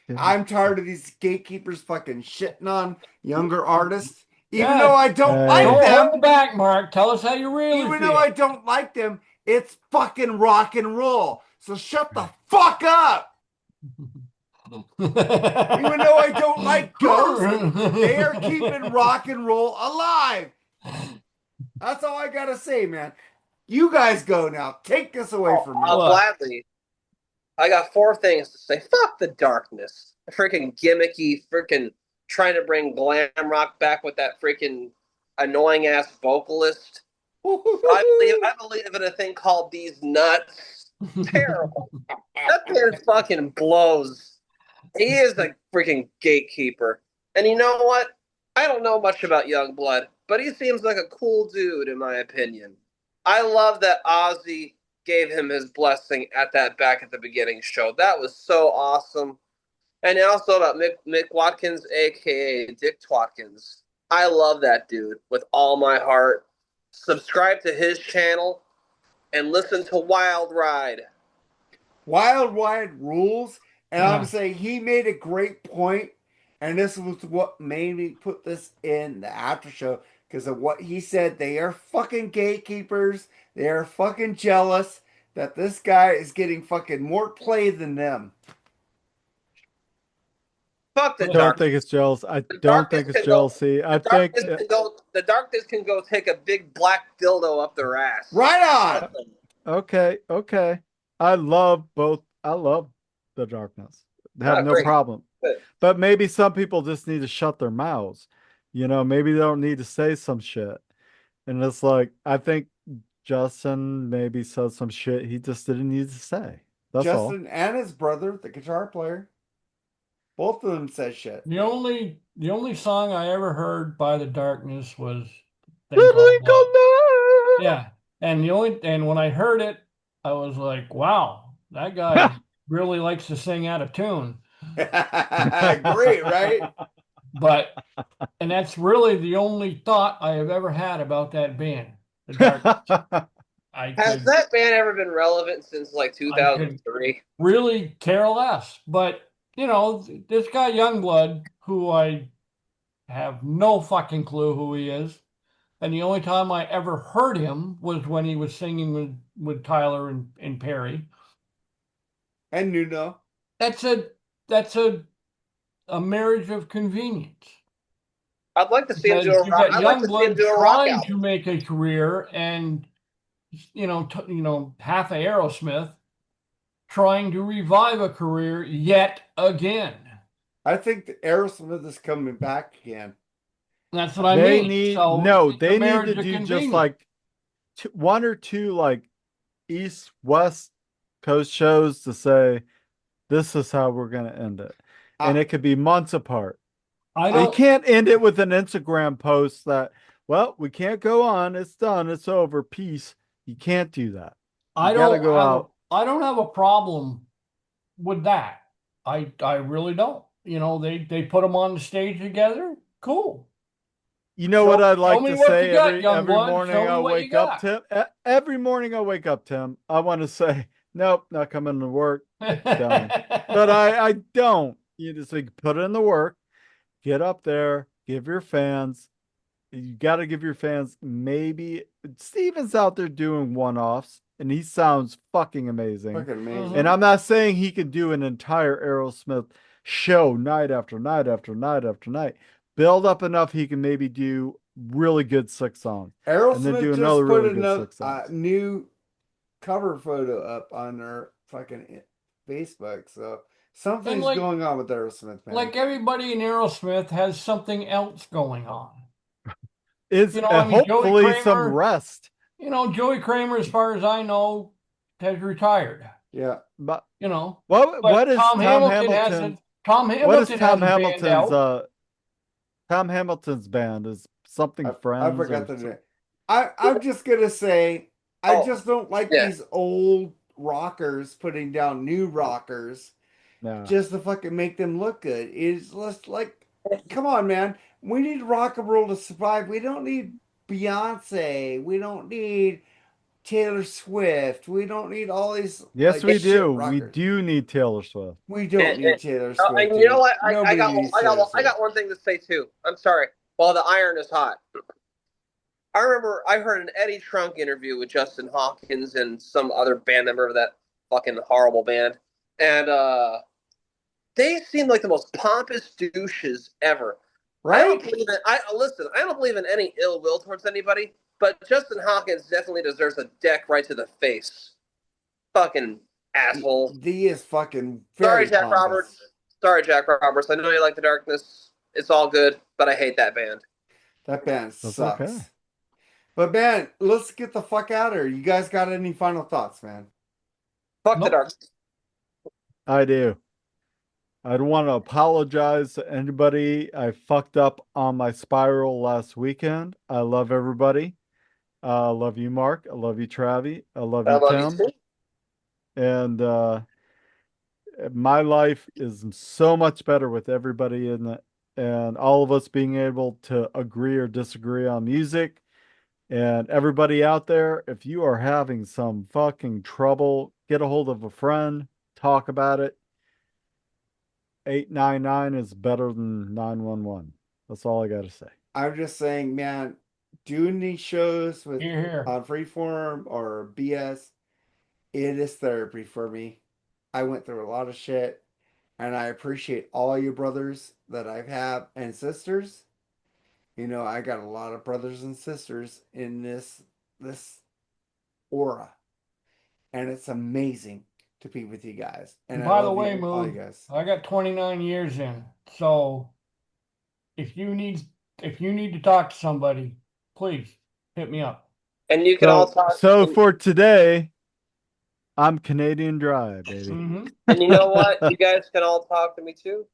Speaker 3: Did you?
Speaker 1: I'm tired of these gatekeepers fucking shitting on younger artists. Even though
Speaker 4: Yeah,
Speaker 1: I don't like
Speaker 3: Hey,
Speaker 4: don't
Speaker 1: them,
Speaker 4: hold back, Mark. Tell us how you really
Speaker 1: even though
Speaker 4: feel.
Speaker 1: I don't like them, it's fucking rock and roll. So shut the fuck up. Even though I don't like Ghost, they are keeping rock and roll alive. That's all I gotta say, man. You guys go now. Take this away from me.
Speaker 2: I'll
Speaker 4: Look.
Speaker 2: gladly. I got four things to say. Fuck the darkness. The freaking gimmicky, freaking trying to bring glam rock back with that freaking annoying ass vocalist. I believe in a thing called These Nuts. Terrible. That band fucking blows. He is a freaking gatekeeper. And you know what? I don't know much about Youngblood, but he seems like a cool dude, in my opinion. I love that Ozzy gave him his blessing at that back at the beginning show. That was so awesome. And also about Mick Watkins, aka Dick Twatkins. I love that dude with all my heart. subscribe to his channel, and listen to Wild Ride.
Speaker 1: Wild Ride rules, and I'm
Speaker 4: Yeah.
Speaker 1: saying he made a great point, and this was what made me put this in the after show because of what he said. They are fucking gatekeepers. They are fucking jealous that this guy is getting fucking more play than them.
Speaker 2: Fuck the
Speaker 3: I don't
Speaker 2: dark.
Speaker 3: think it's jealous. I
Speaker 2: The
Speaker 3: don't
Speaker 2: darkness
Speaker 3: think it's
Speaker 2: can go.
Speaker 3: jealousy. I
Speaker 2: The
Speaker 3: think
Speaker 2: darkness can go. The darkness can go take a big black dildo up their ass.
Speaker 1: Right on.
Speaker 3: okay. I love both. I love the darkness. I have no
Speaker 2: Great.
Speaker 3: problem.
Speaker 2: Good.
Speaker 3: But maybe some people just need to shut their mouths. Maybe they don't need to say some shit. And it's like, I think Justin maybe said some shit he just didn't need to say. That's
Speaker 1: Justin and his brother, the guitar player, both of them said shit.
Speaker 4: The only song I ever heard by the Darkness was
Speaker 3: all.
Speaker 4: Thing Called Love. Yeah. And when I heard it, I was like, wow, that guy really likes to sing out of tune.
Speaker 1: Great, right?
Speaker 4: And that's really the only thought I have ever had about that band, the Darkness.
Speaker 2: Has that band ever been relevant since like 2003?
Speaker 4: Really care less. But, this guy Youngblood, who I have no fucking clue who he is, and the only time I ever heard him was when he was singing with Tyler and Perry.
Speaker 1: And Nuno.
Speaker 4: That's a marriage of convenience.
Speaker 2: I'd like to see him do a rock. I'd like to see him do a rock
Speaker 4: trying
Speaker 2: album.
Speaker 4: to make a career, and half of Aerosmith trying to revive a career yet again.
Speaker 1: I think the Aerosmith is coming back again.
Speaker 4: That's what I mean.
Speaker 3: They need to do just like one or two like East West Coast shows to say this is how we're going to end it, and it could be months apart. They can't end it with an Instagram post that, well, we can't go on. It's done. It's over. Peace. You can't do that.
Speaker 4: I don't have a problem with that. I really don't. They put them on the stage together. Cool.
Speaker 3: You know what I'd like to say every morning I wake up, Tim? Every morning I wake up, Tim, I want to say, nope, not coming to work. Done. But I don't. You just put in the work, get up there, give your fans. You got to give your fans maybe. Steven's out there doing one-offs, and he sounds fucking amazing.
Speaker 1: Fucking amazing.
Speaker 3: And I'm not saying he can do an entire Aerosmith show night after night after night after night. Build up enough he can maybe do really good 6 songs.
Speaker 1: Aerosmith
Speaker 3: and then do
Speaker 1: just
Speaker 3: another
Speaker 1: put
Speaker 3: really good 6 songs.
Speaker 1: New cover photo up on their fucking Facebook. So something's going on with Aerosmith, man.
Speaker 4: Like everybody in Aerosmith has something else going on.
Speaker 3: Hopefully Kramer, some rest.
Speaker 4: Joey Kramer, as far as I know, has retired.
Speaker 1: Yeah,
Speaker 3: but
Speaker 4: what is
Speaker 3: Tom Hamilton? What is Tom Hamilton's? Tom Hamilton's band is something Friends.
Speaker 1: I forgot the name. I'm just gonna say I just don't like these old rockers putting down new rockers just to fucking make them look good. It's just like, come on, man. We need rock and roll to survive. We don't need Beyonce. We don't need Taylor Swift. We don't need all these.
Speaker 3: Yes, we do. We do need Taylor Swift.
Speaker 1: We don't need Taylor Swift.
Speaker 2: And you know what? I got one thing to say too. I'm sorry. While the iron is hot, I remember I heard an Eddie Trunk interview with Justin Hawkins and some other band member of that fucking horrible band, and they seemed like the most pompous douches ever.
Speaker 1: Right?
Speaker 2: I don't believe in any ill will towards anybody. But Justin Hawkins definitely deserves a deck right to the face. Fucking asshole.
Speaker 1: He is fucking
Speaker 2: Sorry, Jack Roberts. I know you like the Darkness. It's all good, but I hate that band.
Speaker 1: That band sucks. Okay. But man, let's get the fuck out of here. You guys got any final thoughts, man?
Speaker 2: Fuck the Darkness.
Speaker 3: I do. I'd want to apologize to anybody. I fucked up on my spiral last weekend. I love everybody. I love you, Mark. I love you, Travi. I love you, Tim. And my life is so much better with everybody in it, and all of us being able to agree or disagree on music. And everybody out there, if you are having some fucking trouble, get a hold of a friend, talk about it. 899 is better than 911. That's all I got to say.
Speaker 1: I'm just saying, man, doing these shows with
Speaker 4: Here.
Speaker 1: on Freeform or BS, it is therapy for me. I went through a lot of shit, and I appreciate all you brothers that I've had and sisters. You know, I got a lot of brothers and sisters in this aura, and it's amazing to be with you guys. And I
Speaker 4: By the
Speaker 1: love
Speaker 4: way,
Speaker 1: you, all you
Speaker 4: Moog,
Speaker 1: guys.
Speaker 4: I got 29 years in. So if you need to talk to somebody, please hit me up.
Speaker 2: And you can all talk.
Speaker 3: So for today, I'm Canadian Dry, baby.
Speaker 4: Mm-hmm.
Speaker 2: And you know what? You guys can all talk to me too.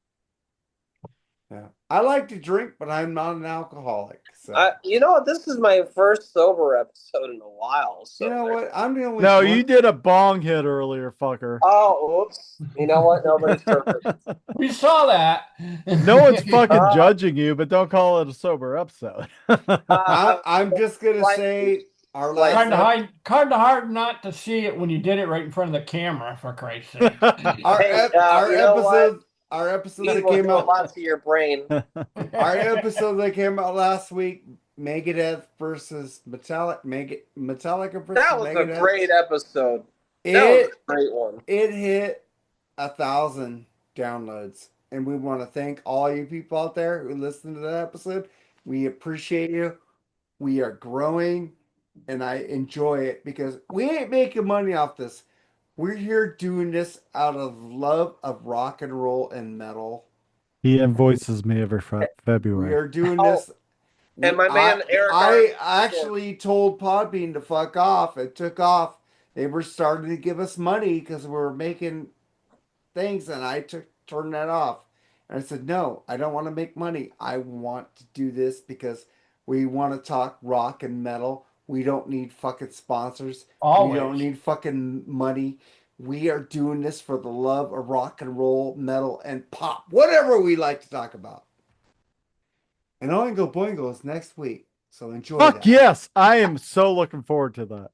Speaker 1: Yeah, I like to drink, but I'm not an alcoholic. So
Speaker 2: You know what? This is my first sober episode in a while. So
Speaker 1: you know what? I'm the only
Speaker 3: No,
Speaker 1: drunk.
Speaker 3: you did a bong hit earlier, fucker.
Speaker 2: Oh, oops. You know what? Nobody's perfect.
Speaker 4: We saw that.
Speaker 3: No one's fucking judging you, but don't call it a sober episode.
Speaker 1: I'm just gonna
Speaker 2: Like-
Speaker 1: say our
Speaker 2: like-
Speaker 1: last
Speaker 4: Kind of hard not to see it when you did it right in front of the camera. For Christ's sake.
Speaker 1: our
Speaker 2: Hey,
Speaker 1: our
Speaker 2: you know what?
Speaker 1: episode our episode
Speaker 2: Weed
Speaker 1: that
Speaker 2: will
Speaker 1: came
Speaker 2: do a
Speaker 1: out
Speaker 2: lot to your brain.
Speaker 1: our episode that came out last week, Megadeth versus Metallica versus
Speaker 2: That was
Speaker 1: Megadeth.
Speaker 2: a great episode. That was a great one.
Speaker 1: It hit 1,000 downloads, and we want to thank all you people out there who listened to that episode. We appreciate you. We are growing, and I enjoy it because we ain't making money off this. We're here doing this out of love of rock and roll and metal.
Speaker 3: He invoices me every
Speaker 1: We
Speaker 3: February.
Speaker 1: are doing
Speaker 2: Oh,
Speaker 1: this.
Speaker 2: and my man Eric
Speaker 1: I
Speaker 2: Ar-
Speaker 1: actually told Podbean to fuck off. It took off. They were starting to give us money because we were making things, and I turned that off. And I said, no, I don't want to make money. I want to do this because we want to talk rock and metal. We don't need fucking sponsors.
Speaker 4: Always.
Speaker 1: We don't need fucking money. We are doing this for the love of rock and roll, metal, and pop. Whatever we like to talk about. And Oingo Boingo is next week. So enjoy
Speaker 3: Fuck
Speaker 1: that.
Speaker 3: yes. I am so looking forward to that.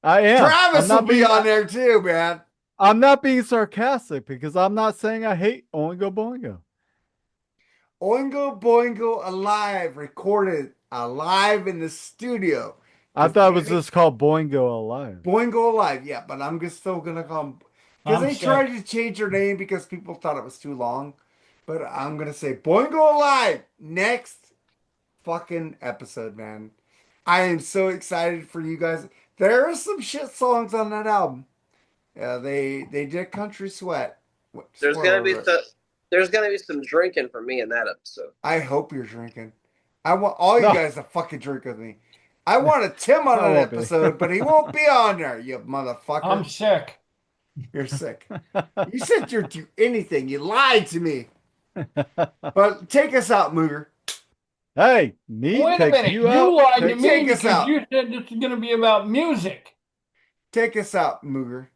Speaker 3: I am.
Speaker 1: Travis will be on there too, man.
Speaker 3: I'm not being sarcastic because I'm not saying I hate Oingo Boingo.
Speaker 1: Oingo Boingo Alive, recorded alive in the studio.
Speaker 3: I thought it was just called Boingo Alive.
Speaker 1: Boingo Alive, yeah, but I'm just still gonna call them because they tried to change their name because people thought it was too long. But I'm gonna say Boingo Alive next fucking episode, man. I am so excited for you guys. There are some shit songs on that album. They did Country Sweat.
Speaker 2: There's gonna be some drinking for me in that episode.
Speaker 1: I hope you're drinking. I want all you guys to fucking drink with me. I wanted Tim on an episode, but he won't be on there, you motherfucker.
Speaker 4: I'm sick.
Speaker 1: You're sick. You said you'd do anything. You lied to me. But take us out, Mooger.
Speaker 3: Hey, me
Speaker 4: Wait a
Speaker 3: take
Speaker 4: minute.
Speaker 3: you
Speaker 4: You
Speaker 3: out.
Speaker 4: lied to me
Speaker 1: Take us
Speaker 4: because
Speaker 1: out.
Speaker 4: you said this is going to be about music.
Speaker 1: Take us out, Mooger.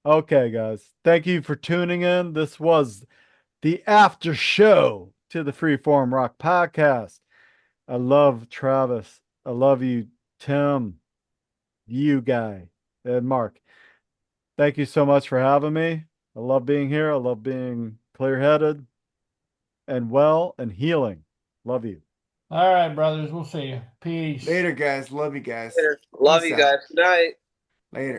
Speaker 3: Okay, guys. Thank you for tuning in. This was the after show to the Freeform Rock Podcast. I love Travis. I love you, Tim, you guy, and Mark. Thank you so much for having me. I love being here. I love being clear-headed and well and healing. Love you.
Speaker 4: All right, brothers. We'll see you. Peace.
Speaker 1: Later, guys. Love you guys.
Speaker 2: Later. Love
Speaker 1: Peace
Speaker 2: you
Speaker 1: out.
Speaker 2: guys. Good night.
Speaker 1: Later.